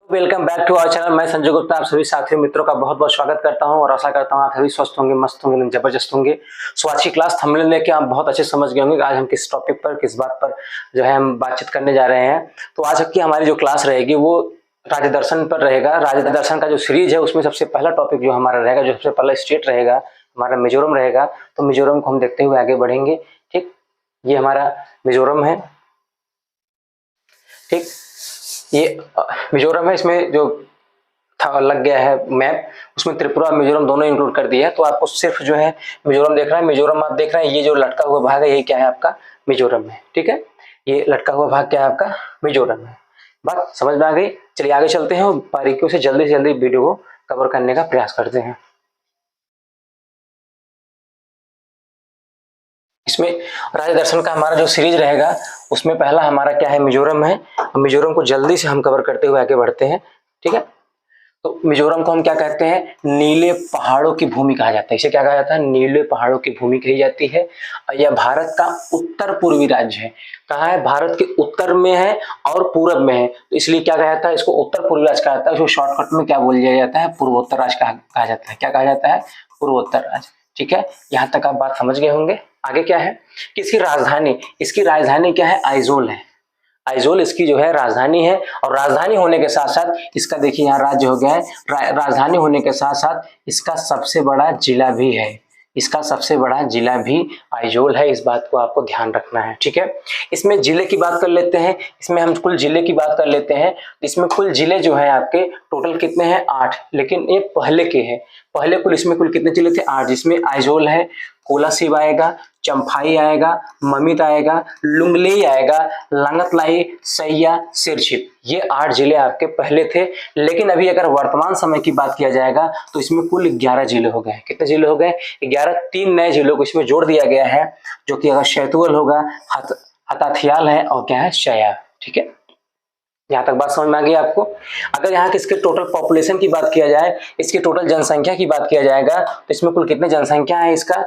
Welcome back to our channel. मैं संजय गुप्ता आप सभी साथियों मित्रों का बहुत बहुत स्वागत करता हूं और आशा करता हूं आप सभी स्वस्थ होंगे, मस्त होंगे, जबरदस्त होंगे। सो आज की क्लास थंबनेल लेके आप बहुत अच्छे समझ गए होंगे कि आज हम किस टॉपिक पर, किस बात पर जो है हम बातचीत करने जा रहे हैं। तो आज की हमारी जो क्लास रहेगी वो राज्य दर्शन पर रहेगा। राज्य दर्शन का जो सीरीज है उसमें सबसे पहला टॉपिक जो हमारा रहेगा, जो सबसे पहला स्टेट रहेगा हमारा मिजोरम रहेगा। तो मिजोरम को हम देखते हुए आगे बढ़ेंगे। ठीक, ये हमारा मिजोरम है। ठीक, ये मिजोरम है। इसमें जो था लग गया है मैप, उसमें त्रिपुरा मिजोरम दोनों इंक्लूड कर दिया है। तो आपको सिर्फ जो है मिजोरम देखना है। मिजोरम आप देख रहे हैं, ये जो लटका हुआ भाग है यही क्या है आपका मिजोरम है। ठीक है, ये लटका हुआ भाग क्या है आपका मिजोरम है। बात समझ में आ गई। चलिए आगे चलते हैं और बारीकियों से जल्दी वीडियो को कवर करने का प्रयास करते हैं। इसमें राज्य दर्शन का हमारा जो सीरीज रहेगा उसमें पहला हमारा क्या है मिजोरम है। मिजोरम को जल्दी से हम कवर करते हुए आगे बढ़ते हैं। ठीक है, तो मिजोरम को हम क्या कहते हैं, नीले पहाड़ों की भूमि कहा जाता है। इसे क्या कहा जाता है, नीले पहाड़ों की भूमि कही जाती है। यह भारत का उत्तर पूर्वी राज्य है। कहाँ है, भारत के उत्तर में है और पूरब में है, तो इसलिए क्या कहा जाता है, इसको उत्तर पूर्वी राज्य कहा जाता है। इसको शॉर्टकट में क्या बोल दिया जाता है, पूर्वोत्तर राज्य कहा जाता है। क्या कहा जाता है, पूर्वोत्तर राज्य। ठीक है, यहाँ तक आप बात समझ गए होंगे। आगे क्या है कि इसकी राजधानी क्या है, आइजोल है। आइजोल इसकी जो है राजधानी है। और राजधानी होने के साथ साथ इसका देखिए यहाँ राज्य हो गया है। राजधानी होने के साथ साथ इसका सबसे बड़ा जिला भी है। इसका सबसे बड़ा जिला भी आइजोल है। इस बात को आपको ध्यान रखना है। ठीक है, इसमें जिले की बात कर लेते हैं। इसमें हम कुल जिले की बात कर लेते हैं। इसमें कुल जिले जो है आपके टोटल कितने हैं, 8। लेकिन ये पहले के हैं। पहले कुल इसमें कुल कितने जिले थे, 8। जिसमें आइजोल है, कोलासिब आएगा, चंफाई आएगा, ममित आएगा, लुंगलेई आएगा, लंगतलाई, सैया, सिरछिप। ये 8 जिले आपके पहले थे। लेकिन अभी अगर वर्तमान समय की बात किया जाएगा तो इसमें कुल 11 जिले हो गए। कितने जिले हो गए, 11। 3 नए जिलों को इसमें जोड़ दिया गया है, जो कि अगर शैतुअल होगा, हताथियाल है और क्या है, शया। ठीक है, यहाँ तक बात समझ में आ गई आपको। अगर यहाँ के इसके टोटल पॉपुलेशन की बात किया जाए, इसकी टोटल जनसंख्या की बात किया जाएगा तो इसमें कुल कितने जनसंख्या है, इसका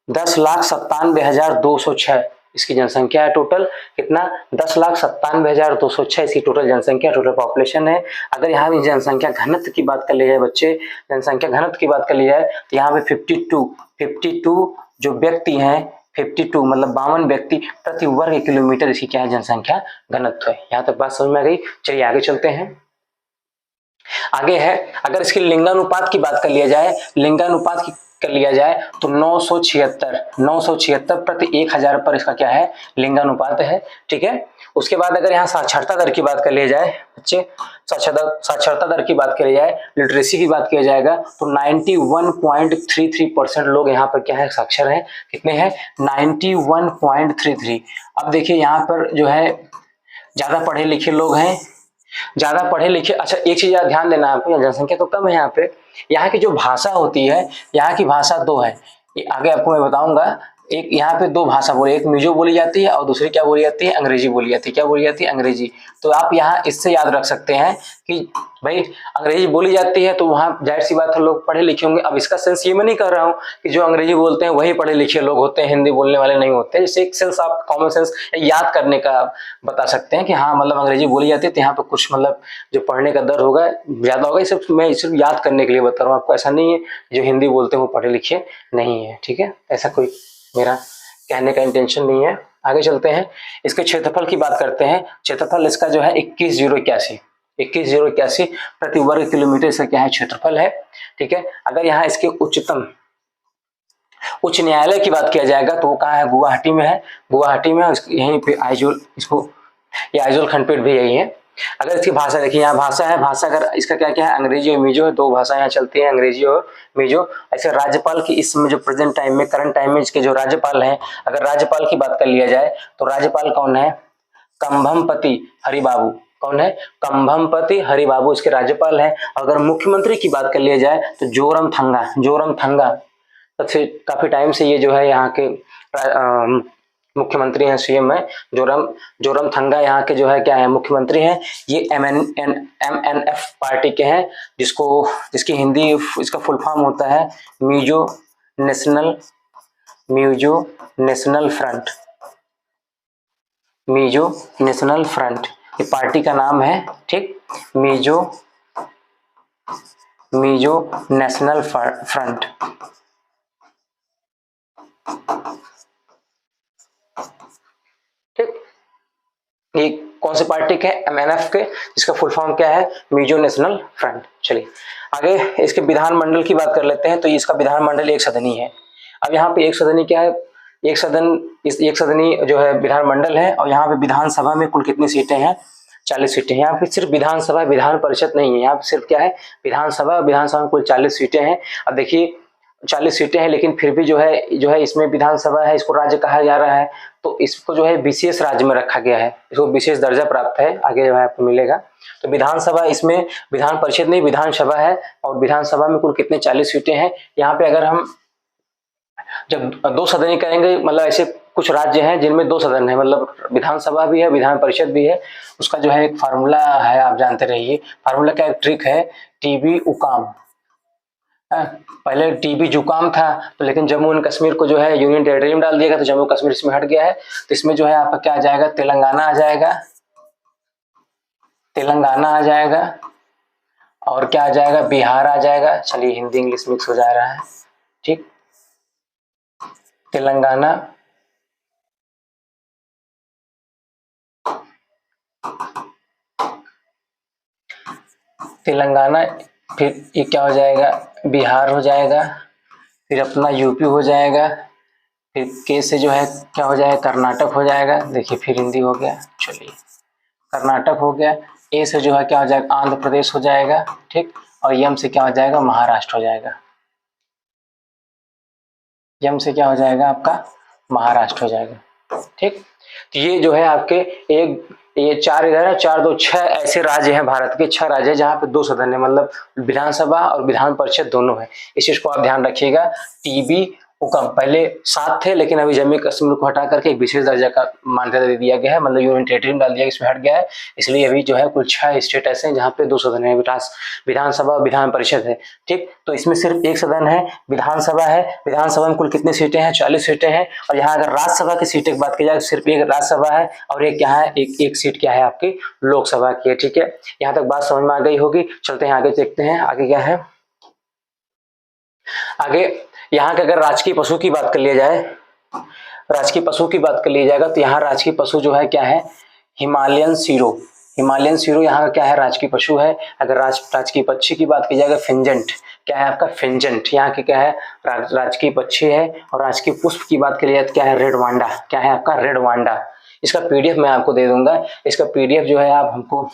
10,97,206 इसकी जनसंख्या है। टोटल कितना, 10,97,206 इसकी टोटल जनसंख्या, टोटल पॉपुलेशन है। अगर यहाँ भी जनसंख्या घनत्व की बात कर ली जाए बच्चे, जनसंख्या घनत्व की बात कर ली जाए तो यहाँ पे 52 जो व्यक्ति हैं, 52 मतलब 52 व्यक्ति प्रति वर्ग किलोमीटर इसकी क्या है, जनसंख्या घनत्व है। यहाँ तक बात समझ में आ गई। चलिए आगे चलते हैं। आगे है, अगर इसके लिंगानुपात की बात कर लिया जाए, लिंगानुपात की कर लिया जाए तो 976 प्रति 1000 पर इसका क्या है, लिंगानुपात है। ठीक है, उसके बाद अगर यहाँ साक्षरता दर की बात कर लिया जाए बच्चे, साक्षरता दर की बात करी जाए, लिटरेसी की बात किया जाएगा तो 91.33% लोग यहाँ पर क्या है, साक्षर हैं। कितने हैं, 91.33। अब देखिए यहाँ पर जो है ज्यादा पढ़े लिखे लोग हैं, ज्यादा पढ़े लिखे। अच्छा एक चीज ध्यान देना आपको, जनसंख्या तो कम है यहाँ पे। यहाँ की जो भाषा होती है, यहाँ की भाषा 2 है। ये आगे आपको मैं बताऊंगा। एक यहाँ पे 2 भाषा बोली, एक मिजो बोली जाती है और दूसरी क्या बोली जाती है, अंग्रेजी बोली जाती है। क्या बोली जाती है, अंग्रेजी। तो आप यहाँ इससे याद रख सकते हैं कि भाई अंग्रेजी बोली जाती है तो वहाँ जाहिर सी बात है लोग पढ़े लिखे होंगे। अब इसका सेंस ये मैं नहीं कर रहा हूँ कि जो अंग्रेजी बोलते हैं वही पढ़े लिखे लोग होते हैं, हिंदी बोलने वाले नहीं होते। जैसे एक सेंस आप कॉमन सेंस याद करने का बता सकते हैं कि हाँ मतलब अंग्रेजी बोली जाती है तो यहाँ पे कुछ मतलब जो पढ़ने का दर होगा ज्यादा होगा। सिर्फ मैं सिर्फ याद करने के लिए बता रहा हूँ आपको, ऐसा नहीं है जो हिंदी बोलते हैं वो पढ़े लिखे नहीं है। ठीक है, ऐसा कोई मेरा कहने का इंटेंशन नहीं है। आगे चलते हैं, इसके क्षेत्रफल की बात करते हैं। क्षेत्रफल इसका जो है 21,081 प्रति वर्ग किलोमीटर इसका क्या है, क्षेत्रफल है। ठीक है, अगर यहाँ इसके उच्च न्यायालय की बात किया जाएगा तो वो कहाँ है, गुवाहाटी में है। गुवाहाटी में यहीं पे आइजोल, इसको ये आइजोल खंडपीठ भी यही है। अगर इसकी भाषा देखिए, यहाँ भाषा है, भाषा अगर इसका क्या क्या है, अंग्रेजी और मिजो है। 2 भाषा यहाँ चलती है, अंग्रेजी और मिजो। ऐसे राज्यपाल की इस समय जो प्रेजेंट टाइम में, करंट टाइम में इसके जो राज्यपाल हैं, अगर राज्यपाल की बात कर लिया जाए तो राज्यपाल कौन है, कंभमपति हरिबाबू। कौन है, कंभमपति हरिबाबू इसके राज्यपाल हैं। अगर मुख्यमंत्री की बात कर लिया जाए तो जोरमथंगा काफी टाइम से ये जो है यहाँ के मुख्यमंत्री हैं, सीएम है। जोरमथंगा यहाँ के जो है क्या है, मुख्यमंत्री हैं। ये MNF पार्टी के हैं, जिसकी हिंदी इसका फुल फॉर्म होता है मिजो नेशनल फ्रंट। ये पार्टी का नाम है। ठीक, मिजो नेशनल फ्रंट। ठीक, ये कौन से पार्टी के? MNF के, जिसका फुल फॉर्म क्या है? Mizo national front. चलिए आगे इसके विधानमंडल की बात कर लेते हैं। तो इसका विधानमंडल एक सदनी है। अब यहाँ पे एक सदनी क्या है? एक सदन, इस एक सदनी जो है विधानमंडल है। और यहाँ पे विधानसभा में कुल कितनी सीटें हैं? 40 सीटें। यहाँ पे सिर्फ विधानसभा, विधान परिषद नहीं है, यहाँ पे सिर्फ क्या है? विधानसभा। विधानसभा में कुल 40 सीटें हैं। अब देखिए 40 सीटें हैं, लेकिन फिर भी जो है इसमें विधानसभा है, इसको राज्य कहा जा रहा है। तो इसको जो है विशेष राज्य में रखा गया है, इसको विशेष दर्जा प्राप्त है, आगे जो है आपको मिलेगा। तो विधानसभा, इसमें विधान परिषद नहीं विधानसभा है। और विधानसभा में कुल कितने? 40 सीटें हैं। यहाँ पे अगर हम जब दो सदनी करेंगे, मतलब ऐसे कुछ राज्य हैं जिनमें 2 सदन है, मतलब विधानसभा भी है, विधान परिषद भी है। उसका जो है एक फार्मूला है, आप जानते रहिए। फार्मूला का एक ट्रिक है, टीबी उकाम। पहले टीबी जुकाम था, तो लेकिन जम्मू एंड कश्मीर को जो है यूनियन टेरिटरी में डाल दिया गया, तो जम्मू कश्मीर इसमें हट गया है। तो इसमें जो है आपका क्या आ जाएगा? तेलंगाना आ जाएगा, तेलंगाना आ जाएगा। और क्या आ जाएगा? बिहार आ जाएगा। चलिए हिंदी इंग्लिश मिक्स हो जा रहा है। ठीक, तेलंगाना, तेलंगाना, फिर ये क्या हो जाएगा? बिहार हो जाएगा। फिर अपना यूपी हो जाएगा। फिर के से जो है क्या हो जाएगा? कर्नाटक हो जाएगा। देखिए फिर हिंदी हो गया। चलिए कर्नाटक हो गया। ए से जो है क्या हो जाएगा? आंध्र प्रदेश हो जाएगा। ठीक, और यम से क्या हो जाएगा? महाराष्ट्र हो जाएगा। यम से क्या हो जाएगा? आपका महाराष्ट्र हो जाएगा। ठीक, तो ये जो है आपके ये 4 इधर है, 4 2 6 ऐसे राज्य हैं, भारत के 6 राज्य हैं जहाँ पे 2 सदन है, मतलब विधानसभा और विधान परिषद दोनों है। इस चीज को आप ध्यान रखिएगा। टीबी उकम पहले 7 थे, लेकिन अभी जम्मू कश्मीर को हटा करके एक विशेष दर्जा का मान्यता दे दिया गया है, मतलब यूनियन टेरिटरी में डाल दिया, इसमें हट गया है। इसलिए अभी जो है कुल 6 स्टेट ऐसे हैं जहाँ पे 2 सदन है, विधानसभा विधान परिषद है। ठीक, तो इसमें सिर्फ एक सदन है, विधानसभा है। विधानसभा में कुल कितनी सीटें हैं? 40 सीटें हैं। और यहाँ अगर राज्यसभा की सीटें की बात की जाए, सिर्फ एक राज्यसभा है और एक क्या है? एक सीट क्या है आपकी? लोकसभा की है। ठीक है, यहाँ तक बात समझ में आ गई होगी। चलते हैं आगे, देखते हैं आगे क्या है। आगे यहाँ के अगर राजकीय पशु की बात कर लिया जाए, राजकीय पशु की बात कर लिया जाएगा, तो यहाँ राजकीय पशु जो है क्या है? Himalayan sero. हिमालयन सीरो यहाँ का क्या है? राजकीय पशु है। अगर राजकीय पक्षी की बात की जाएगा, फिंजेंट। क्या है आपका? फिंजेंट यहाँ की क्या है? राजकीय पक्षी है। और राजकीय पुष्प की बात करिए तो क्या है? Red Wanda. क्या है आपका? Red Wanda. इसका पीडीएफ मैं आपको दे दूंगा। इसका पीडीएफ जो है आप हमको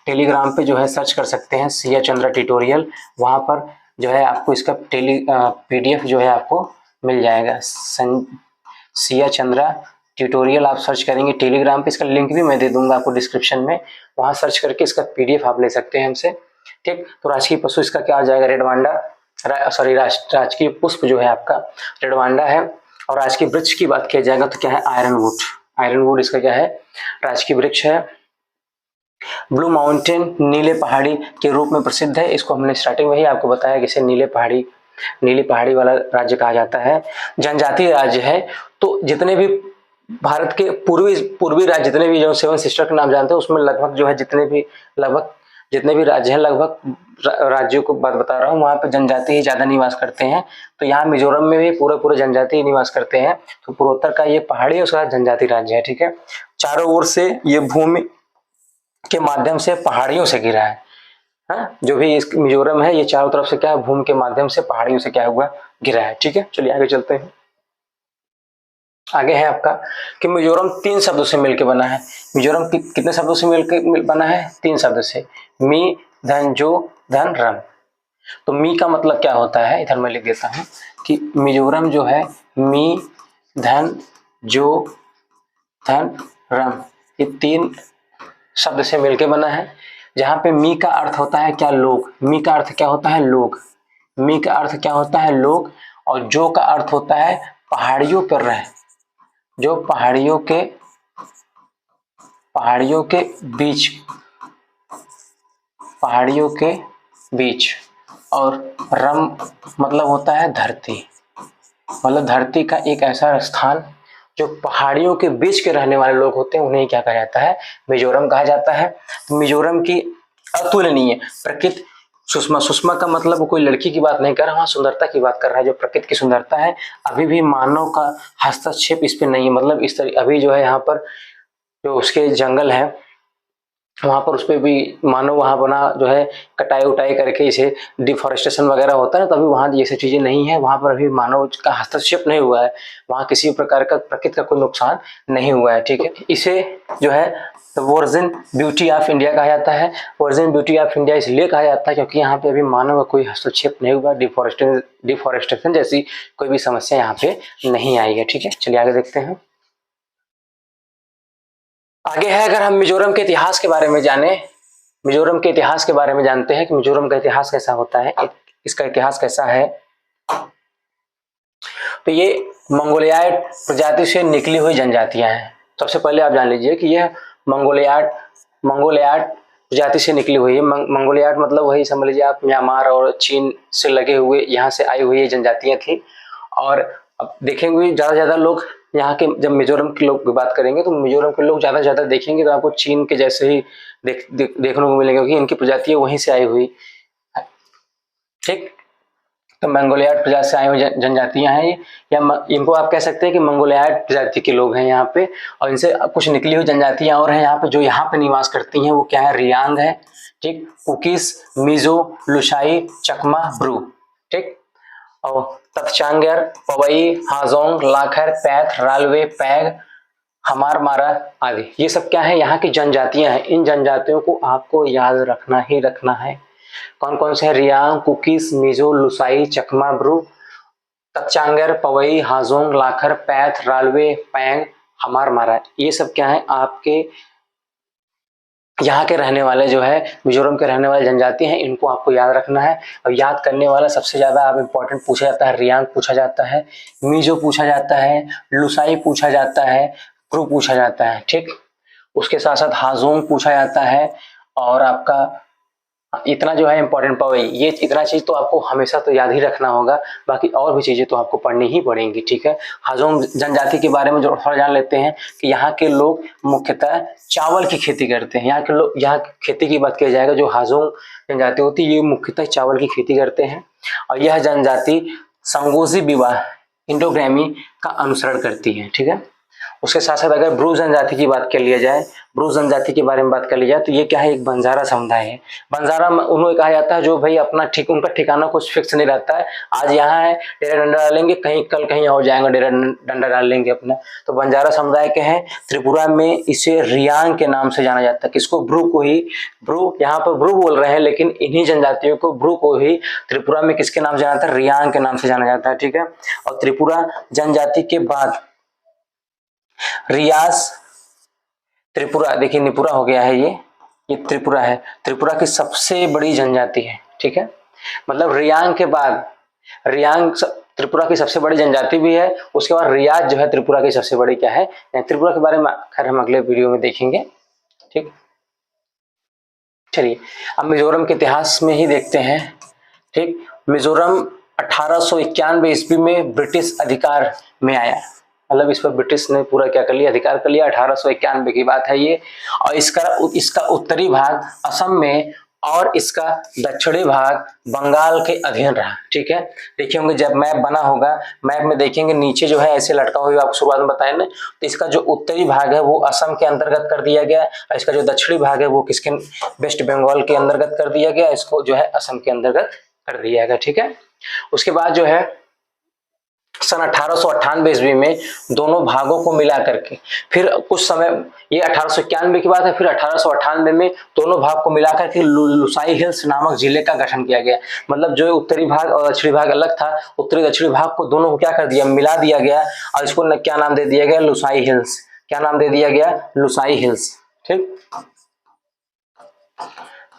टेलीग्राम पे जो है सर्च कर सकते हैं, सिया चंद्रा ट्यूटोरियल। वहां पर जो है आपको इसका पीडीएफ जो है आपको मिल जाएगा। सिया चंद्रा ट्यूटोरियल आप सर्च करेंगे टेलीग्राम पे, इसका लिंक भी मैं दे दूंगा आपको डिस्क्रिप्शन में, वहां सर्च करके इसका पीडीएफ आप ले सकते हैं हमसे। ठीक, तो राजकीय पशु इसका क्या आ जाएगा? रेडवांडा, सॉरी राजकीय पुष्प जो है आपका रेडवांडा है। और राजकीय वृक्ष की बात किया जाएगा तो क्या है? आयरनवुड। आयरनवुड इसका क्या है? राजकीय वृक्ष है। ब्लू माउंटेन, नीले पहाड़ी के रूप में प्रसिद्ध है। इसको हमने स्टार्टिंग में ही आपको बताया कि इसे नीली पहाड़ी वाला राज्य कहा जाता है। जनजातीय राज्य है। तो जितने भी भारत के पूर्वी राज्य, जितने भी जो 7 सिस्टर के नाम जानते हैं, उसमें लगभग जो है जितने भी राज्य हैं, लगभग राज्यों को बात बता रहा हूँ, वहाँ पे जनजाति ही ज्यादा निवास करते हैं। तो यहाँ मिजोरम में भी पूरे जनजाति ही निवास करते हैं। तो पूर्वोत्तर का ये पहाड़ी और उसका जनजाति राज्य है। ठीक है, चारों ओर से ये भूमि के माध्यम से पहाड़ियों से घिरा है। जो भी इस मिजोरम है, ये चारों तरफ से क्या है? भूमि के माध्यम से पहाड़ियों से क्या हुआ? घिरा है। ठीक है, चलिए आगे चलते हैं। आगे है आपका कि मिजोरम 3 शब्दों से मिलकर बना है। मिजोरम कितने शब्दों से मिलकर बना है? 3 शब्दों से, मी धन जो धन रम। तो मी का मतलब क्या होता है? इधर मैं लिख देता हूं कि मिजोरम जो है मी धन जो धन रम, ये 3 शब्द से मिलकर बना है। जहां पे मी का अर्थ होता है क्या? लोग। मी का अर्थ क्या होता है? लोग। मी का अर्थ क्या होता है? लोग। और जो का अर्थ होता है पहाड़ियों पर रहे, जो पहाड़ियों के बीच। और रम मतलब होता है धरती, मतलब धरती का एक ऐसा स्थान जो पहाड़ियों के बीच के रहने वाले लोग होते हैं, उन्हें क्या कहा जाता है? मिजोरम कहा जाता है। मिजोरम की अतुलनीय। प्रकृति सुषमा, सुषमा का मतलब कोई लड़की की बात नहीं कर रहा, वहाँ सुंदरता की बात कर रहा है। जो प्रकृति की सुंदरता है अभी भी मानव का हस्तक्षेप इस पे नहीं है। मतलब इस तरह अभी जो है यहाँ पर जो उसके जंगल है वहां पर उस पर भी मानव वहां बना जो है कटाई उटाई करके इसे डिफॉरेस्टेशन वगैरह होता है, तो अभी वहां ये सब चीजें नहीं है। वहां पर अभी मानव का हस्तक्षेप नहीं हुआ है, वहां किसी प्रकार का प्रकृति का कोई नुकसान नहीं हुआ है। ठीक है, इसे जो है वर्जिन ब्यूटी ऑफ इंडिया कहा जाता है। वर्जिन ब्यूटी ऑफ इंडिया इसलिए कहा जाता है क्योंकि यहाँ पे अभी मानव का कोई हस्तक्षेप नहीं हुआ, डिफॉरेस्टेशन जैसी कोई भी समस्या यहाँ पे नहीं आई है। ठीक है, चलिए आगे देखते हैं। आगे है, अगर हम मिजोरम के इतिहास के बारे में जाने, मिजोरम के इतिहास के बारे में जानते हैं कि मिजोरम का इतिहास कैसा होता है, इसका इतिहास कैसा है। तो ये मंगोलियाड प्रजाति से निकली हुई जनजातियां हैं। सबसे पहले आप जान लीजिए कि यह मंगोलियाड प्रजाति से निकली हुई है। मंगोलियाड मतलब वही समझ लीजिए आप, म्यांमार और चीन से लगे हुए यहाँ से आई हुई जनजातियां थी। और अब देखेंगे ज्यादा से ज्यादा लोग यहाँ के, जब मिजोरम के लोग की बात करेंगे तो मिजोरम के लोग ज्यादा से ज्यादा देखेंगे तो आपको चीन के जैसे ही देखने को मिलेंगे, क्योंकि इनकी प्रजातियां वहीं से आई हुई। ठीक, तो मंगोलियाड प्रजाति से आई हुई जनजातियां हैं ये, या इनको आप कह सकते हैं कि मंगोलियाड प्रजाति के लोग हैं यहाँ पे। और इनसे कुछ निकली हुई जनजातियां और हैं यहाँ पे जो यहाँ पे निवास करती हैं, वो क्या है, रियांग है। ठीक, कुकीस, मिजो, लुसाई, चकमा, ब्रू। ठीक, और तत्चांगर, पवई, हाजोंग, लाखर, पैथ, रालवे, पैग, हमार मारा आदि, ये सब क्या है, यहाँ की जनजातियां हैं। इन जनजातियों को आपको याद रखना ही रखना है। कौन कौन से हैं, रियांग, कुकीस, मिजो, लुसाई, चकमा, ब्रू, तत्चांगर, पवई, हाजोंग, लाखर, पैथ, रालवे, पैंग, हमार मारा, ये सब क्या है, आपके यहाँ के रहने वाले जो है मिजोरम के रहने वाले जनजाति हैं। इनको आपको याद रखना है। और याद करने वाला सबसे ज्यादा आप इम्पोर्टेंट पूछा जाता है, रियांग पूछा जाता है, मिजो पूछा जाता है, लुसाई पूछा जाता है, ब्रू पूछा जाता है। ठीक, उसके साथ साथ हाजोंग पूछा जाता है, और आपका इतना जो है इंपॉर्टेंट पवई, ये इतना चीज तो आपको हमेशा तो याद ही रखना होगा, बाकी और भी चीजें तो आपको पढ़नी ही पड़ेंगी। ठीक है, हाजोंग जनजाति के बारे में जो थोड़ा जान लेते हैं कि यहाँ के लोग मुख्यतः चावल की खेती करते हैं। यहाँ के लोग, यहाँ खेती की बात किया जाएगा, जो हाजोंग जनजाति होती है ये मुख्यतः चावल की खेती करते हैं। और यह जनजाति संगोजी विवाह इंडोग्रामी का अनुसरण करती है। ठीक है, उसके साथ साथ अगर ब्रू जनजाति की बात कर लिया जाए, ब्रू जनजाति के बारे में बात कर ली जाए, तो ये क्या है, एक बंजारा समुदाय है। बंजारा उन्हें कहा जाता है जो भाई अपना उनका ठिकाना कुछ फिक्स नहीं रहता है, आज यहाँ है डेरा डंडा डालेंगे, कहीं कल कहीं और जाएंगे डेरा डंडा डाल लेंगे अपना। तो बंजारा समुदाय के हैं। त्रिपुरा में इसे रियांग के नाम से जाना जाता है। किसको, ब्रू को ही। ब्रू, यहाँ पर ब्रू बोल रहे हैं लेकिन इन्हीं जनजातियों को, ब्रू को ही त्रिपुरा में किसके नाम से जाना जाता है, रियांग के नाम से जाना जाता है। ठीक है, और त्रिपुरा जनजाति के बाद रियास, त्रिपुरा, देखिए निपुरा हो गया है, ये त्रिपुरा है। त्रिपुरा की सबसे बड़ी जनजाति है। ठीक है, मतलब रियांग के बाद, रियांग त्रिपुरा की सबसे बड़ी जनजाति भी है, उसके बाद रियाज जो है त्रिपुरा की सबसे बड़ी क्या है, त्रिपुरा के बारे में खैर हम अगले वीडियो में देखेंगे। ठीक, चलिए अब मिजोरम के इतिहास में ही देखते हैं। ठीक, मिजोरम 1891 ईस्वी में ब्रिटिश अधिकार में आया, मतलब इस पर ब्रिटिश ने पूरा क्या कर लिया, अधिकार कर लिया। 1891 की बात है ये। और इसका उत्तरी भाग असम में और इसका दक्षिणी भाग बंगाल के अधीन रहा। ठीक है, देखिए होंगे जब मैप बना होगा, मैप में देखेंगे नीचे जो है ऐसे लटका हुआ, आपको शुरुआत में बताया ना, तो इसका जो उत्तरी भाग है वो असम के अंतर्गत कर दिया गया, और इसका जो दक्षिणी भाग है वो किसके, वेस्ट बंगाल के अंतर्गत कर दिया गया, इसको जो है असम के अंतर्गत कर दिया गया। ठीक है, उसके बाद जो है सन 1898 ईस्वी में दोनों भागों को मिला करके, फिर कुछ समय, ये 1891 की बात है, फिर 1898 में दोनों भाग को मिला करके लुसाई हिल्स नामक जिले का गठन किया गया। मतलब जो उत्तरी भाग और दक्षिणी भाग अलग था, उत्तरी दक्षिणी भाग को दोनों को क्या कर दिया, मिला दिया गया, और इसको क्या नाम दे दिया गया, लुसाई हिल्स। क्या नाम दे दिया गया, लुसाई हिल्स। ठीक,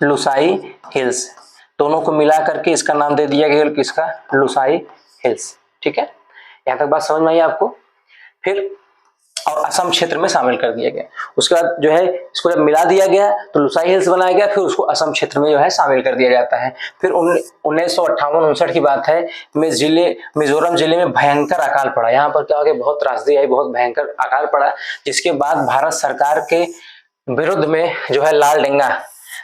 लुसाई हिल्स, दोनों को मिला करके इसका नाम दे दिया गया किसका, लुसाई हिल्स। ठीक है, यहां तक बात समझ में आई आपको। फिर और असम क्षेत्र में शामिल कर दिया गया। उसके बाद जो है इसको जब मिला दिया गया तो लुसाई हिल्स बनाया गया, फिर उसको असम क्षेत्र में जो है शामिल कर दिया जाता है। फिर 1958-59 की बात है, मिजोरम जिले में भयंकर अकाल पड़ा। यहाँ पर क्या हो गया, बहुत त्रासदी आई, बहुत भयंकर अकाल पड़ा, जिसके बाद भारत सरकार के विरुद्ध में जो है लाल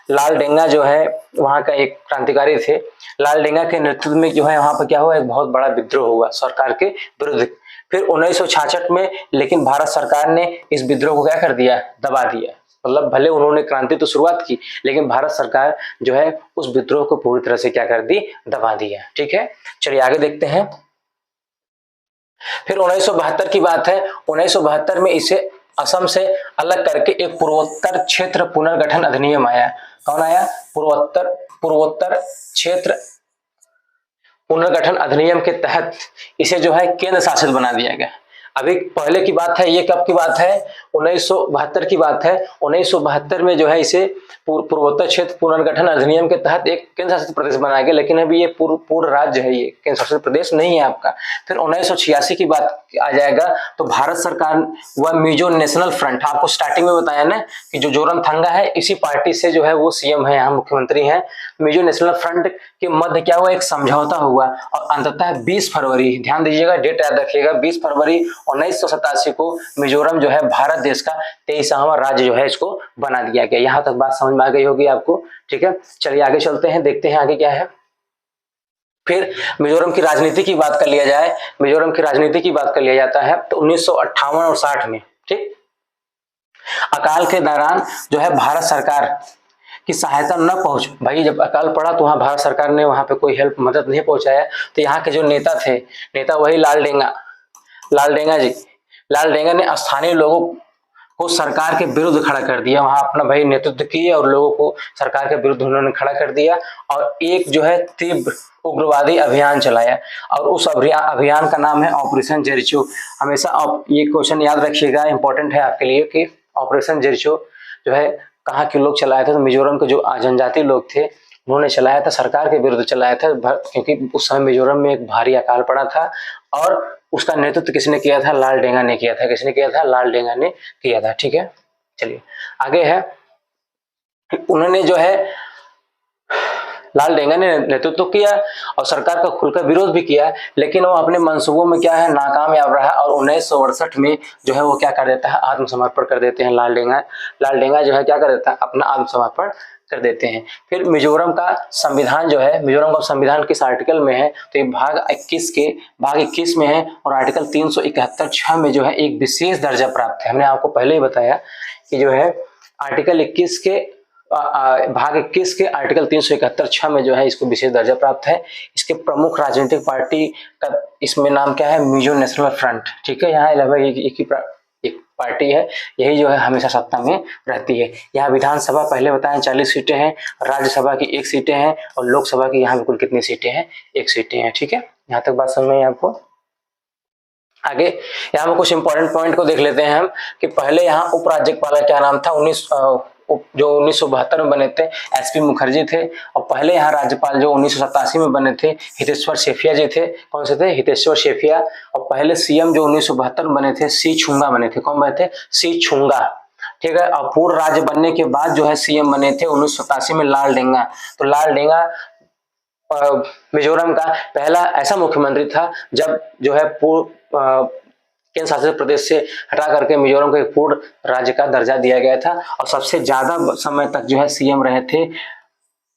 लाल डेंगा जो है वहाँ का एक क्रांतिकारी थे। लाल डेंगा के नेतृत्व में जो है वहाँ पर क्या हुआ, एक बहुत बड़ा विद्रोह हुआ सरकार के विरुद्ध। फिर 1966 में लेकिन भारत सरकार ने इस विद्रोह को क्या कर दिया, दबा दिया। मतलब भले उन्होंने क्रांति तो शुरुआत की, लेकिन भारत सरकार जो है उस विद्रोह को पूरी तरह से क्या कर दी, दबा दिया। ठीक है, चलिए आगे देखते हैं। फिर 1972 की बात है। 1972 में इसे असम से अलग करके एक पूर्वोत्तर क्षेत्र पुनर्गठन अधिनियम आया। कौन आया, पूर्वोत्तर क्षेत्र पुनर्गठन अधिनियम के तहत इसे जो है केंद्र शासित बना दिया गया। अभी पहले की बात है, ये कब की बात है, 1972 की बात है। 1972 में जो है इसे पूर्वोत्तर क्षेत्र पुनर्गठन अधिनियम के तहत एक केंद्र शासित प्रदेश बनाया गया, लेकिन अभी ये पूर्ण राज्य है, ये केंद्र शासित प्रदेश नहीं है आपका। फिर 1986 की बात आ जाएगा तो भारत सरकार व मिजो नेशनल फ्रंट, आपको स्टार्टिंग में बताया ना कि जो जोरमथंगा है इसी पार्टी से जो है वो सीएम है, यहाँ मुख्यमंत्री है। मिजो नेशनल फ्रंट के मध्य क्या हुआ, एक समझौता हुआ और अंततः 20 फरवरी, ध्यान दीजिएगा, डेट याद रखिएगा, 20 फरवरी 1987 को मिजोरम जो है भारत देश का 23वां राज्य जो है इसको बना दिया गया। यहां तक बात समझ में आ गई होगी आपको। ठीक है, चलिए आगे चलते हैं, देखते हैं आगे क्या है। फिर मिजोरम की राजनीति की बात कर लिया जाए, मिजोरम की राजनीति की बात कर लिया जाता है तो 1958 और 60 में, ठीक, अकाल के दौरान जो है भारत सरकार की सहायता न पहुंच, भाई जब अकाल पड़ा तो वहां भारत सरकार ने वहां पे कोई हेल्प मदद नहीं पहुंचाया, तो यहाँ के जो नेता थे, नेता वही लाल डेंगा जी, लाल डेंगा ने स्थानीय लोगों को सरकार के विरुद्ध खड़ा कर दिया। वहां अपना भाई नेतृत्व किए और लोगों को सरकार के विरुद्ध उन्होंने खड़ा कर दिया और एक जो है तीव्र उग्रवादी अभियान चलाया और उस अभियान का नाम है ऑपरेशन जेरिचो। हमेशा आप ये क्वेश्चन याद रखिएगा, इंपॉर्टेंट है आपके लिए कि ऑपरेशन जेरिचो जो है कहाँ के लोग चलाए थे, तो मिजोरम के जो जनजाति लोग थे उन्होंने चलाया था, सरकार के विरुद्ध चलाया था, क्योंकि उस समय मिजोरम में एक भारी अकाल पड़ा था और उसका नेतृत्व किसने किया था, लाल डेंगा ने किया था। किसने किया था, लाल डेंगा ने किया था। ठीक है, चलिए आगे है। उन्होंने जो है लाल डेंगा ने नेतृत्व किया और सरकार का खुलकर विरोध भी किया, लेकिन वो अपने मंसूबों में क्या है, नाकामयाब रहा और 1968 में जो है वो क्या कर देता है, आत्मसमर्पण कर देते हैं। लाल डेंगा जो है क्या कर देता है, अपना आत्मसमर्पण कर देते हैं। फिर मिजोरम का संविधान जो है, मिजोरम का संविधान किस आर्टिकल में है, तो ये भाग 21 में है और आर्टिकल 371(6) में जो है एक विशेष दर्जा प्राप्त है। हमने आपको पहले ही बताया कि जो है आर्टिकल 21 के भाग 21 के आर्टिकल 371(6) में जो है इसको विशेष दर्जा प्राप्त है। इसके प्रमुख राजनीतिक पार्टी का इसमें नाम क्या है, मिजो नेशनल फ्रंट। ठीक है, यहाँ लगभग एक पार्टी है, यही जो है हमेशा सत्ता में रहती है। यहाँ विधानसभा पहले बताएं 40 सीटें हैं, राज्यसभा की 1 सीटें हैं और लोकसभा की यहाँ कुल कितनी सीटें हैं, 1 सीटें हैं। ठीक है, यहाँ तक बात समझ में आपको। आगे यहाँ में कुछ इंपॉर्टेंट पॉइंट को देख लेते हैं हम कि पहले यहाँ उपराज्यपाल का क्या नाम था, 1972 में बने थे एसपी मुखर्जी थे, और पहले यहाँ राज्यपाल जो 1987 में बने थे हितेश्वर शेफिया जी थे। कौन से थे, हितेश्वर शेफिया। और पहले सीएम जो 1972 में बने थे सी छुंगा बने थे। कौन बने थे, सी छुंगा। ठीक है, और पूर्ण राज्य बनने के बाद जो है सीएम बने थे 1987 में लाल डेंगा। तो लाल डेंगा मिजोरम का पहला ऐसा मुख्यमंत्री था जब जो है केंद्र शासित प्रदेश से हटा करके मिजोरम को एक पूर्ण राज्य का दर्जा दिया गया था। और सबसे ज्यादा समय तक जो है सीएम रहे थे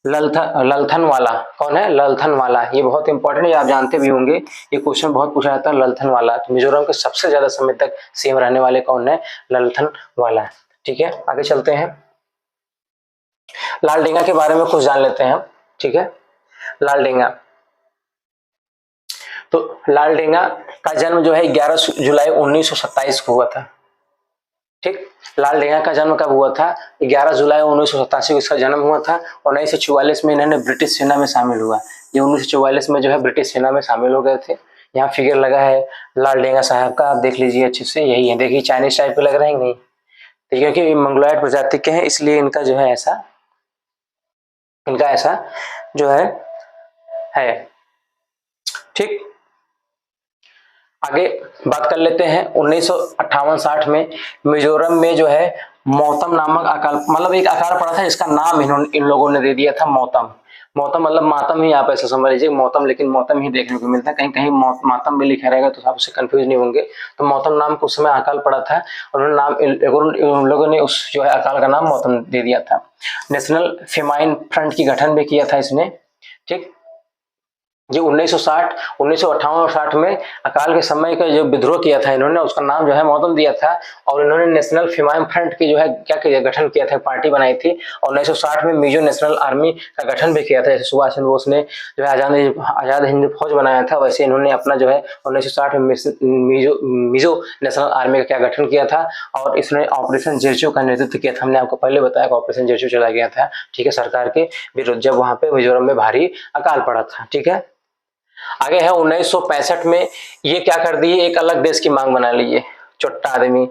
ललथनवाला। कौन है, ललथनवाला। ये बहुत इंपॉर्टेंट है, आप जानते भी होंगे, ये क्वेश्चन बहुत पूछा जाता है, ललथनवाला। तो मिजोरम के सबसे ज्यादा समय तक सीएम रहने वाले कौन है, ललथनवाला। ठीक है, आगे चलते हैं, लाल डेंगा के बारे में कुछ जान लेते हैं। ठीक है, लाल डेंगा, तो लाल डेंगा का जन्म जो है 11 जुलाई 1927 को हुआ था। ठीक, लाल डेंगा का जन्म कब हुआ था, 11 जुलाई 1987 को इसका जन्म हुआ था। 1944 में इन्होंने ब्रिटिश सेना में शामिल हुआ। ये 1944 में जो है ब्रिटिश सेना में शामिल हो गए थे। यहाँ फिगर लगा है लाल डेंगा साहब का, आप देख लीजिए अच्छे से, यही है, देखिए चाइनीज टाइप के लग रहे हैं नहीं, क्योंकि मंगोलॉयड प्रजाति के हैं इसलिए इनका जो है ऐसा, इनका ऐसा जो है। ठीक, आगे बात कर लेते हैं। 1958-60 में मिजोरम में जो है मौतम नामक अकाल, मतलब एक अकाल पड़ा था, इसका नाम इन लोगों ने दे दिया था मौतम। मौतम मतलब मातम ही, आप ऐसा समझ लीजिए मौतम, लेकिन मौतम ही देखने को मिलता है, कहीं कहीं मातम भी लिखा रहेगा तो आप उससे कंफ्यूज नहीं होंगे। तो मौतम नाम को उस समय अकाल पड़ा था और उन्होंने नाम उन लोगों ने उस जो है अकाल का नाम मौतम दे दिया था। नेशनल फेमाइन फ्रंट की गठन भी किया था इसने, ठीक। जो 1958 और 60 में अकाल के समय का जो विद्रोह किया था इन्होंने, उसका नाम जो है मौतम दिया था। और इन्होंने नेशनल फेमाइन फ्रंट की जो है क्या किया, गठन किया था, पार्टी बनाई थी। और 1960 में मिजो नेशनल आर्मी का गठन भी किया था। जैसे सुभाष चंद्र बोस ने जो है आजाद हिंद फौज बनाया था, वैसे इन्होंने अपना जो है 1960 में मिजो नेशनल आर्मी का क्या गठन किया था। और इसने ऑपरेशन जेरचो का नेतृत्व किया था। हमने आपको पहले बताया कि ऑपरेशन जेरचो चला गया था, ठीक है, सरकार के विरुद्ध, जब वहां पे मिजोरम में भारी अकाल पड़ा था, ठीक है। आगे है 1965 में ये क्या कर दिए, एक अलग देश की मांग बना ली है छोटा आदमी।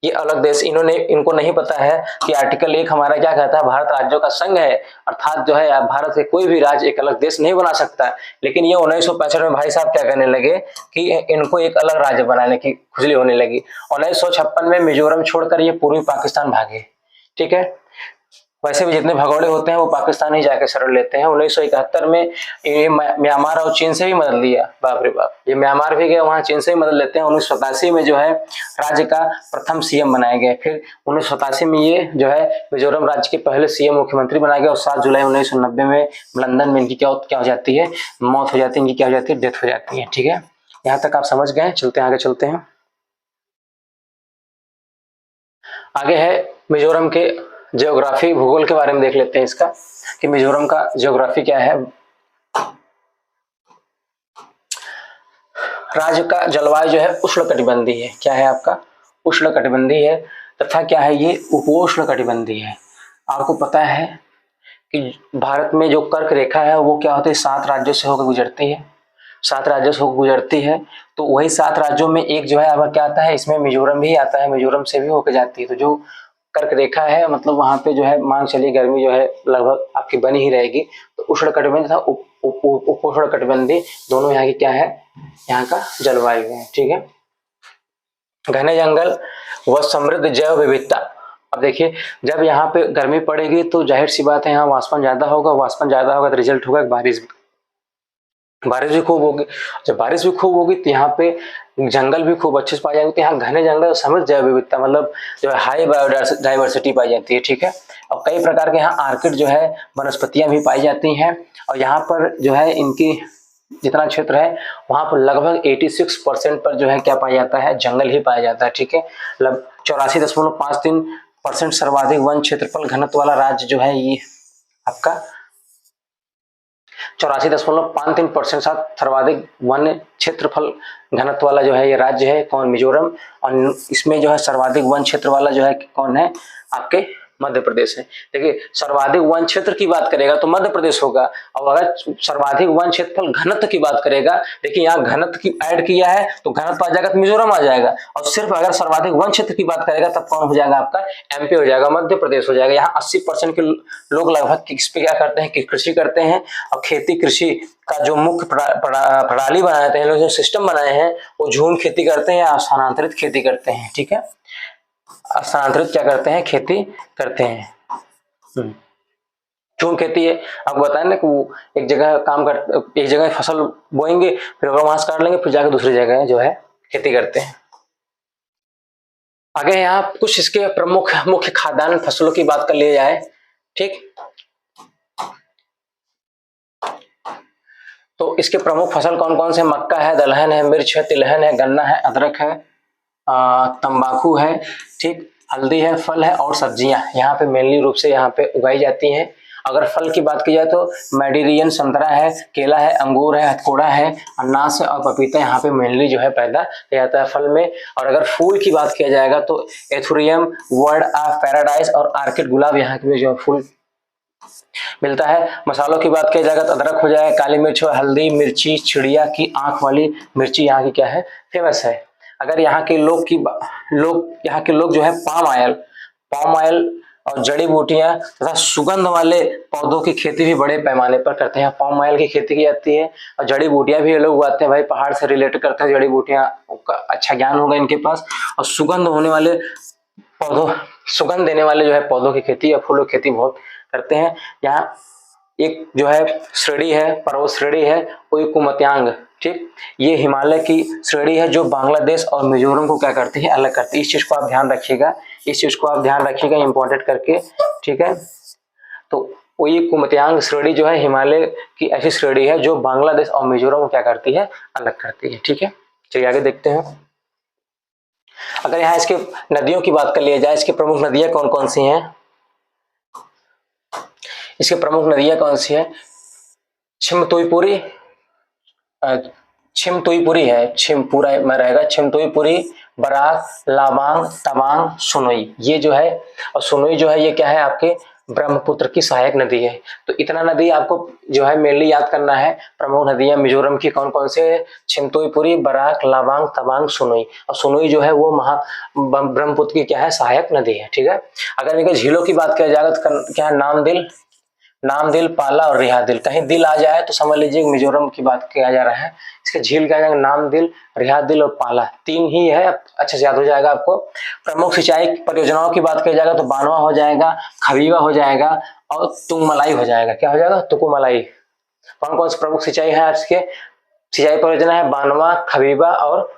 ये अलग देश, इनको नहीं पता है कि आर्टिकल 1 हमारा क्या कहता है, भारत राज्यों का संघ है, अर्थात जो है भारत के कोई भी राज्य एक अलग देश नहीं बना सकता। लेकिन ये 1965 में भाई साहब क्या करने लगे कि इनको एक अलग राज्य बनाने की खुजली होने लगी। 1956 में मिजोरम छोड़कर ये पूर्वी पाकिस्तान भागे, ठीक है। वैसे भी जितने भगोड़े होते हैं वो पाकिस्तान ही जाके शरण लेते हैं। 1971 में ये म्यांमार और चीन से भी मदद लिया, बाप रे बाप, ये म्यांमार भी गए, वहां चीन से भी मदद लेते हैं। 1987 में जो है राज्य का प्रथम सीएम बनाए गए। फिर 1987 में ये जो है मिजोरम राज्य के पहले सीएम मुख्यमंत्री बनाए गए। और 7 जुलाई 1990 में लंदन में इनकी क्या हो जाती है, मौत हो जाती है, इनकी क्या हो जाती है, डेथ हो जाती है, ठीक है। यहाँ तक आप समझ गए, चलते हैं आगे, चलते हैं आगे। है मिजोरम के जियोग्राफी, भूगोल के बारे में देख लेते हैं इसका, कि मिजोरम का जियोग्राफी क्या है। राज्य का जलवायु जो है उष्णकटिबंधीय है, क्या है आपका, उष्णकटिबंधीय है, तथा क्या है ये उपोष्णकटिबंधीय है। आपको पता है कि भारत में जो कर्क रेखा है वो क्या होती है, 7 राज्यों से होकर गुजरती है, 7 राज्यों से होकर गुजरती है। तो वही 7 राज्यों में एक जो है अब क्या आता है, इसमें मिजोरम भी आता है, मिजोरम से भी होकर जाती है। तो जो कर्क रेखा है मतलब वहां पे जो है मान चलिए गर्मी जो है लगभग आपकी बनी ही रहेगी। तो उष्णकटिबंधीय तथा उपोष्णकटिबंधीय दोनों यहाँ की क्या है, यहाँ का जलवायु है, ठीक है। घने जंगल व समृद्ध जैव विविधता। अब देखिए जब यहाँ पे गर्मी पड़ेगी तो जाहिर सी बात है यहाँ वाष्पन ज्यादा होगा, वाष्पन ज्यादा होगा तो रिजल्ट होगा बारिश भी खूब होगी। जब बारिश भी खूब होगी तो यहाँ पे जंगल भी खूब अच्छे से पाए जाएंगे। तो यहाँ घने जंगल समृद्ध जैव विविधता मतलब जो है हाई बायोडाइवर्सिटी पाई जाती है, ठीक है। और कई प्रकार के यहाँ आर्किड जो है वनस्पतियां भी पाई जाती हैं। और यहाँ पर जो है इनकी जितना क्षेत्र है वहां पर लगभग 86% पर जो है क्या पाया जाता है, जंगल ही पाया जाता है, ठीक है। लगभग 84.53% सर्वाधिक वन क्षेत्रफल घनत्व वाला राज्य जो है ये आपका 84.53% सर्वाधिक वन क्षेत्रफल घनत्व वाला जो है ये राज्य है कौन, मिजोरम। और इसमें जो है सर्वाधिक वन क्षेत्र वाला जो है कौन है, आपके मध्य प्रदेश है। देखिए सर्वाधिक वन क्षेत्र की बात करेगा तो मध्य प्रदेश होगा। और अगर सर्वाधिक वन क्षेत्रफल घनत्व की बात करेगा, देखिए यहाँ घनत्व की ऐड किया है तो घनत्व आ जाएगा तो मिजोरम आ जाएगा। और सिर्फ अगर सर्वाधिक वन क्षेत्र की बात करेगा तब कौन हो जाएगा, आपका एमपी हो जाएगा, मध्य प्रदेश हो जाएगा। यहाँ 80% के लोग लगभग किस पे क्या करते हैं, कि कृषि करते हैं। और खेती कृषि का जो मुख्य प्रणाली बनाते हैं लोग, जो सिस्टम बनाए हैं वो झूम खेती करते हैं या स्थानांतरित खेती करते हैं, ठीक है। स्थानांतरित क्या करते हैं, खेती करते हैं। झूम खेती है, आपको बताया ना कि वो एक जगह काम कर, एक जगह फसल बोएंगे फिर वहां से काट लेंगे फिर जाकर दूसरी जगह जो है खेती करते हैं। आगे यहाँ कुछ इसके प्रमुख मुख्य खाद्यान्न फसलों की बात कर ली जाए, ठीक। तो इसके प्रमुख फसल कौन कौन से, मक्का है, दलहन है, मिर्च है, तिलहन है, गन्ना है, अदरक है, तंबाकू है, ठीक, हल्दी है, फल है और सब्जियां यहाँ पे मेनली रूप से यहाँ पे उगाई जाती हैं। अगर फल की बात की जाए तो मैडीरियन संतरा है, केला है, अंगूर है, हथकोड़ा है, अनानास है और पपीता यहाँ पे मेनली जो है पैदा किया जाता है फल में। और अगर फूल की बात किया जाएगा तो एथुरियम, वर्ड ऑफ पैराडाइज और आर्किड गुलाब यहाँ के जो फूल मिलता है। मसालों की बात किया जाएगा तो अदरक हो जाए, काली मिर्च, हल्दी, मिर्ची, चिड़िया की आंख वाली मिर्ची यहाँ की क्या है, फेमस है। अगर यहाँ के यहाँ के लोग जो है पाम ऑयल और जड़ी बूटियां तथा सुगंध वाले पौधों की खेती भी बड़े पैमाने पर करते हैं। पाम ऑयल की खेती की जाती है और जड़ी बूटियां भी ये लोग उगाते हैं, भाई पहाड़ से रिलेट करते हैं जड़ी बूटियां का अच्छा ज्ञान होगा इनके पास। और सुगंध होने वाले पौधों, सुगंध देने वाले जो है पौधों की खेती या फूलों की खेती बहुत करते हैं। यहाँ एक जो है श्रेणी है, पर्वत श्रेणी है ओयुकुमत्यांग, ठीक, ये हिमालय की श्रेणी है जो बांग्लादेश और मिजोरम को क्या करती है, अलग करती है। इस चीज को आप ध्यान रखिएगा, इस चीज को आप ध्यान रखिएगा इंपॉर्टेंट करके, ठीक है। तो ओयुकुमत्यांग श्रेणी जो है हिमालय की ऐसी श्रेणी है जो बांग्लादेश और मिजोरम को क्या करती है, अलग करती है, ठीक है। चलिए आगे देखते हैं। अगर यहाँ इसके नदियों की बात कर लिया जाए, इसकी प्रमुख नदियां कौन कौन सी हैं, इसकी प्रमुख नदियां कौन सी है, छिमतुईपुरी, छिमतुईपुरी है, छिमपुरा में रहेगा, छिमतुईपुरी, बराक, लाबांग, तवांग, सुनोई, ये जो है, और सुनोई जो है ये क्या है आपके ब्रह्मपुत्र की सहायक नदी है। तो इतना नदी आपको जो है मेनली याद करना है। प्रमुख नदियां मिजोरम की कौन कौन से है, छिमतुईपुरी, बराक, लाबांग, तवांग, सुनोई, और सुनोई जो है वो ब्रह्मपुत्र की क्या है, सहायक नदी है, ठीक है। अगर इनके झीलों की बात किया जाएगा तो क्या है, नामदिल, पाला और रिहादिल। कहीं दिल आ जाए तो समझ लीजिए मिजोरम की बात किया जा रहा है। इसके झील क्या है, नामदिल, रिहादिल और पाला, तीन ही है, अच्छे से याद हो जाएगा आपको। प्रमुख सिंचाई परियोजनाओं की बात किया जाएगा तो बानवा हो जाएगा, खबीवा हो जाएगा और तुंगमलाई हो जाएगा। क्या हो जाएगा, तुकुमलाई। कौन कौन से प्रमुख सिंचाई है आपके, सिंचाई परियोजना है बानवा, खबीबा और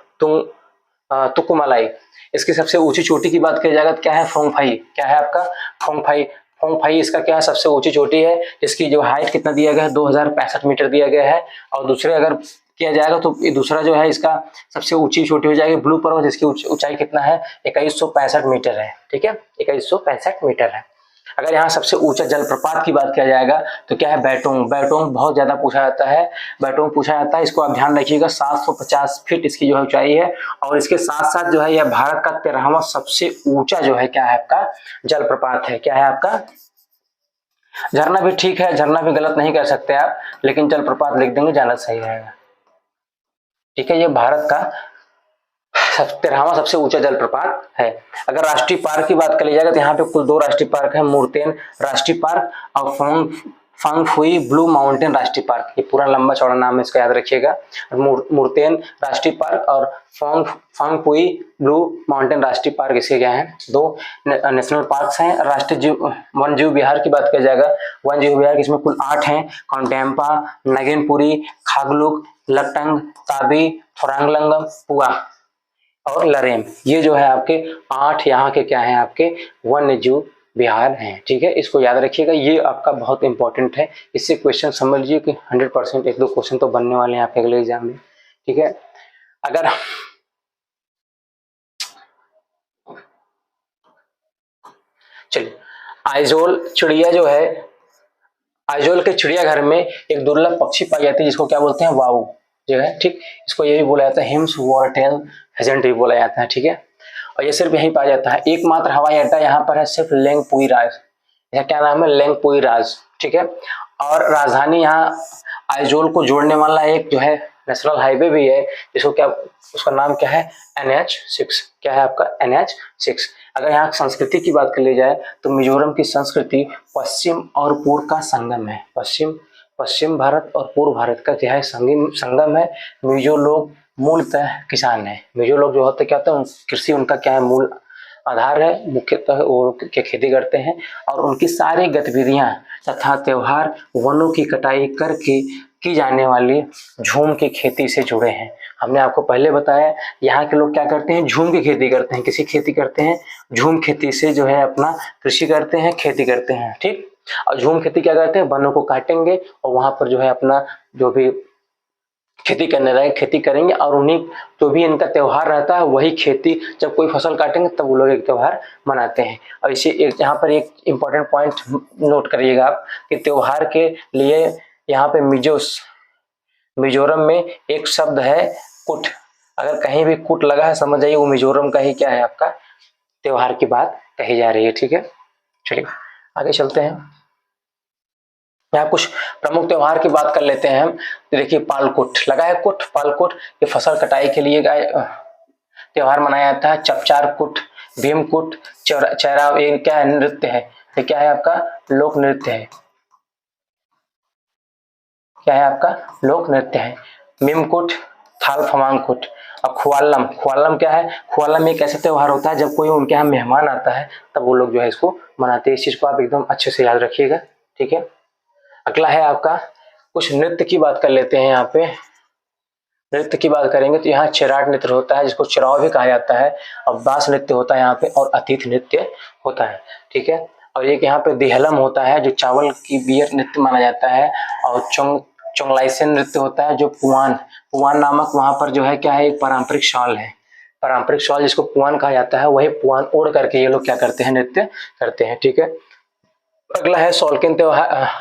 तुकुमलाई। इसकी सबसे ऊंची चोटी की बात किया जाएगा तो क्या है, फोंगफाई। क्या है आपका, फोंगफाई। फोंगफाई इसका क्या है, सबसे ऊंची चोटी है। इसकी जो हाइट कितना दिया गया है, 2065 मीटर दिया गया है। और दूसरे अगर किया जाएगा तो ये दूसरा जो है इसका सबसे ऊंची चोटी हो जाएगी ब्लू पर्वत, जिसकी ऊंचाई कितना है, 2165 मीटर है, ठीक है, 2165 मीटर है। अगर यहाँ सबसे ऊंचा जलप्रपात की बात किया जाएगा तो क्या है, बैटोंग। बैटोंग बहुत ज्यादा पूछा जाता है, बैटोंग पूछा जाता है, इसको आप ध्यान रखिएगा। 750 फीट इसकी जो है ऊंचाई है। और इसके साथ साथ जो है यह भारत का 13वां सबसे ऊंचा जो है क्या है आपका जलप्रपात है। क्या है आपका, झरना भी ठीक है, झरना भी गलत नहीं कर सकते आप, लेकिन जलप्रपात लिख देंगे ज्यादा सही रहेगा, ठीक है। ये भारत का 13वां सबसे ऊंचा जलप्रपात है। अगर राष्ट्रीय पार्क की बात कर ली जाएगा तो यहाँ पे कुल 2 राष्ट्रीय पार्क है, मूर्तेन राष्ट्रीय पार्क और फांगफुई ब्लू माउंटेन राष्ट्रीय पार्क। ये पूरा लंबा चौड़ा नाम है, इसका याद रखिएगा। मूर्तेन राष्ट्रीय पार्क और फांगफुई ब्लू माउंटेन राष्ट्रीय पार्क, इसके क्या है, 2 नेशनल पार्क्स हैं। राष्ट्रीय जीव वन जीव विहार की बात किया जाएगा, वन जीव विहार इसमें कुल 8 हैं, कौंडेम्पा, नगिनपुरी, खागलुक, लकटंग, ताबी, थोरांगलंगम, पुआ और लरेम। ये जो है आपके 8 यहाँ के क्या है, आपके वन्य जीव विहार हैं, ठीक है। इसको याद रखिएगा, ये आपका बहुत इंपॉर्टेंट है। इससे क्वेश्चन समझ लीजिए कि 100% 1-2 क्वेश्चन तो बनने वाले हैं आपके अगले एग्जाम में, ठीक है। अगर चलिए, आइजोल चिड़िया जो है, आइजोल के चिड़ियाघर में एक दुर्लभ पक्षी पाई जाती है जिसको क्या बोलते हैं, वाऊ जो है, ठीक। इसको ये भी बोला जाता है हिम्स वॉरटेल हेजेंट भी बोला जाता है, ठीक है। और ये सिर्फ यहीं पाया जाता है। एकमात्र हवाई अड्डा यहाँ पर है सिर्फ लेंगपुई राज, यह क्या नाम है, लेंगपुई राज, ठीक है। और राजधानी यहाँ आइजोल को जोड़ने वाला एक जो है नेशनल हाईवे भी है, जिसको क्या, उसका नाम क्या है, NH6। क्या है आपका, NH6। अगर यहाँ संस्कृति की बात कर ली जाए तो मिजोरम की संस्कृति पश्चिम और पूर्व का संगम है। पश्चिम भारत और पूर्व भारत का क्या है, संगम है। मिजो लोग मूलतः किसान है। मिजो लोग जो होते क्या होते हैं, कृषि उनका क्या है, मूल आधार है, मुख्यतः वो क्या खेती करते हैं। और उनकी सारी गतिविधियां तथा त्योहार वनों की कटाई करके की जाने वाली झूम की खेती से जुड़े हैं। हमने आपको पहले बताया यहाँ के लोग क्या करते हैं, झूम की खेती करते हैं। किसी खेती करते हैं, झूम खेती से जो है अपना कृषि करते हैं, खेती करते हैं, ठीक। और झूम खेती क्या करते हैं, वनों को काटेंगे और वहां पर जो है अपना जो भी खेती करने रहे खेती करेंगे। और उन्हीं जो भी इनका त्योहार रहता है वही खेती, जब कोई फसल काटेंगे तब वो लोग एक त्योहार मनाते हैं। और इसे एक यहाँ पर एक इम्पोर्टेंट पॉइंट नोट करिएगा आप कि त्योहार के लिए यहाँ पे मिजोरम में एक शब्द है कुट। अगर कहीं भी कुट लगा है समझ जाइए वो मिजोरम का ही क्या है, आपका त्योहार की बात कही जा रही है, ठीक है। चलिए आगे चलते हैं। यहाँ कुछ प्रमुख त्योहार की बात कर लेते हैं हम। देखिए पालकुट लगा है, कुट पालकुट, ये फसल कटाई के लिए त्योहार मनाया जाता है। चपचार कुट, भीमकुट, चेरा, ये क्या है, नृत्य है। ये क्या है आपका, लोक नृत्य है। क्या है आपका, लोक नृत्य है। मिमकुट, थाल फमांगकुट। अब खुआलम क्या है, खुआलम एक ऐसा त्योहार होता है जब कोई उनके यहाँ मेहमान आता है तब वो लोग जो है इसको मनाते हैं। इस चीज को आप एकदम अच्छे से याद रखिएगा, ठीक है। अगला है आपका कुछ नृत्य की बात कर लेते हैं। यहाँ पे नृत्य की बात करेंगे तो यहाँ चिराट नृत्य होता है जिसको चिराव भी कहा जाता है, और बास नृत्य होता है यहाँ पे, और अतिथि नृत्य होता है। ठीक है, और एक यहाँ पे दिहलम होता है जो चावल की बियर नृत्य माना जाता है, और चोंगलाइसेन नृत्य होता है जो पुआन पुआन नामक वहां पर जो है क्या है, एक पारंपरिक शॉल है, पारंपरिक शॉल जिसको पुआन कहा जाता है, वही पुआन ओढ़ करके ये लोग क्या करते हैं, नृत्य करते हैं। ठीक है, अगला है सोल्केन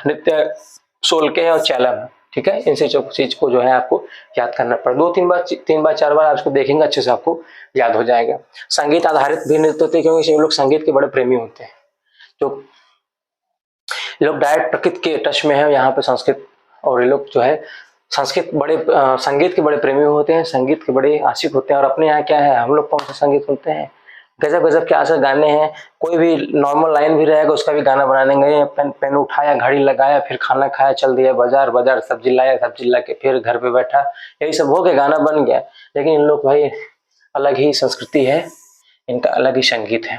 नृत्य, सोल्के और चैलम। ठीक है, इन चीज को जो है आपको याद करना पड़ेगा, 2-3 बार 4 बार आप इसको देखेंगे अच्छे से आपको याद हो जाएगा। संगीत आधारित भी नृत्य होते हैं क्योंकि ये लोग संगीत के बड़े प्रेमी होते हैं, जो लोग डायरेक्ट प्रकृति के टच में है यहाँ पे संस्कृत, और ये लोग जो है संगीत के बड़े प्रेमी होते हैं, संगीत के बड़े आशिक होते हैं। और अपने यहाँ क्या है, हम लोग कौन सा संगीत सुनते हैं, गजब गजब के आशा गाने हैं, कोई भी नॉर्मल लाइन भी रहेगा उसका भी गाना बना देंगे, पेन उठाया, घड़ी लगाया, फिर खाना खाया, चल दिया बाजार, सब्जी लाया, सब्जी ला के फिर घर पे बैठा, यही सब हो गया, गाना बन गया। लेकिन इन लोग भाई अलग ही संस्कृति है, इनका अलग ही संगीत है।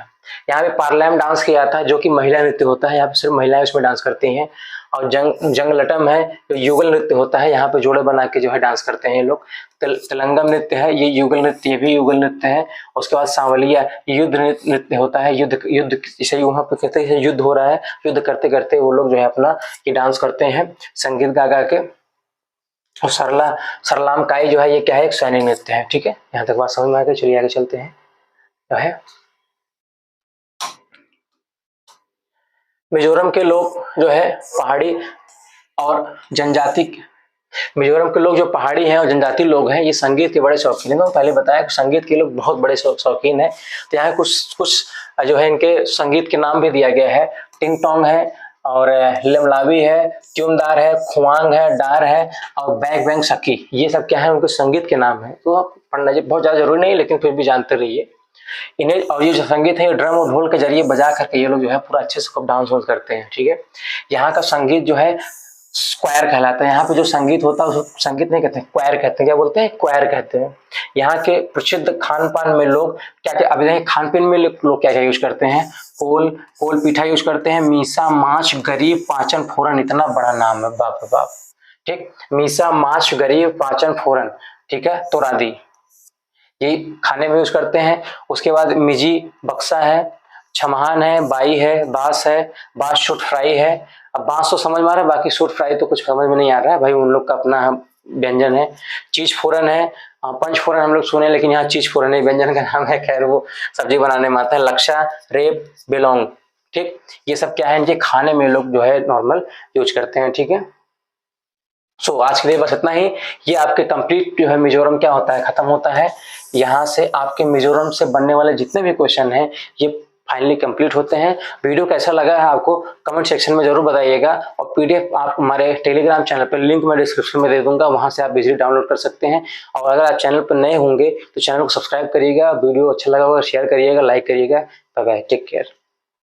यहाँ पे पार्लैम डांस किया जाता है जो कि महिला नृत्य होता है, यहाँ पे सिर्फ महिलाएं उसमें डांस करती हैं। और जंगलटम है जो युगल नृत्य होता है, यहाँ पे जोड़े बना के जो है डांस करते हैं ये लोग। तेलंगम नृत्य है, ये युगल नृत्य, ये भी युगल नृत्य है। उसके बाद सांवलिया युद्ध नृत्य होता है, युद्ध जैसे वहाँ पे कहते हैं युद्ध हो रहा है, युद्ध करते करते वो लोग जो है अपना ये डांस करते हैं संगीत गा गा के। और सरलाम काई जो है ये क्या है, एक सैनिक नृत्य है। ठीक है, यहाँ तक बात समझ में आ गई, चलिए आगे चलते हैं। जो है मिजोरम के लोग जो है पहाड़ी और जनजाति, मिजोरम के लोग जो पहाड़ी हैं और जनजाति लोग हैं, ये संगीत के बड़े शौकीन हैं। मैं पहले बताया कि संगीत के लोग बहुत बड़े शौकीन हैं। तो यहाँ कुछ जो है इनके संगीत के नाम भी दिया गया है, टिंग टोंग है, और लमलावी है, क्यूमदार है, खुआंग है, डार है, और बैग बैंग सकी, ये सब क्या है उनके संगीत के नाम है। तो आप पढ़ना बहुत ज्यादा जरूरी नहीं, लेकिन फिर भी जानते रहिए इन्हें। और ये जो संगीत है ये ड्रम और ढोल के जरिए बजा करके ये लोग जो है पूरा अच्छे से डांस करते हैं। ठीक है, यहाँ का संगीत जो है स्क्वायर कहलाता है। यहाँ पे जो संगीत होता है उसको संगीत नहीं कहते, क्वायर कहते हैं। क्या बोलते हैं, क्वायर कहते हैं। यहाँ के प्रसिद्ध खान पान में लोग क्या क्या, अभी देखिए खान पीन में लोग क्या क्या यूज करते हैं, कोल पीठा यूज करते हैं, मीसा माछ गरीब पाचन फोरन, इतना बड़ा नाम है, बाप रे बाप। ठीक, मीसा माछ गरीब पाचन फोरन, ठीक है, तोरादी, ये खाने में यूज करते हैं। उसके बाद मिजी बक्सा है, छमहान है, बाई है, बांस शूट फ्राई है। अब बांस तो समझ में आ रहा है, बाकी शूट फ्राई तो कुछ समझ में नहीं आ रहा है भाई, उन लोग का अपना व्यंजन है। चीज फोरन है, पंच फोरन हम लोग सुने, लेकिन यहाँ चीज फोरन है, व्यंजन का नाम है, खैर वो सब्जी बनाने में आता है। लक्षा, रेप, बेलोंग, ठीक, ये सब क्या है, इनके खाने में लोग जो है नॉर्मल यूज करते हैं। ठीक है, सो आज के लिए बस इतना ही। ये आपके कंप्लीट जो है मिजोरम क्या होता है खत्म होता है। यहाँ से आपके मिजोरम से बनने वाले जितने भी क्वेश्चन हैं ये फाइनली कंप्लीट होते हैं। वीडियो कैसा लगा है आपको कमेंट सेक्शन में जरूर बताइएगा, और पीडीएफ आप हमारे टेलीग्राम चैनल पर, लिंक मैं डिस्क्रिप्शन में दे दूंगा, वहां से आप इजीली डाउनलोड कर सकते हैं। और अगर आप चैनल पर नए होंगे तो चैनल को सब्सक्राइब करिएगा, वीडियो अच्छा लगा होगा शेयर करिएगा, लाइक करिएगा। Bye bye, take care.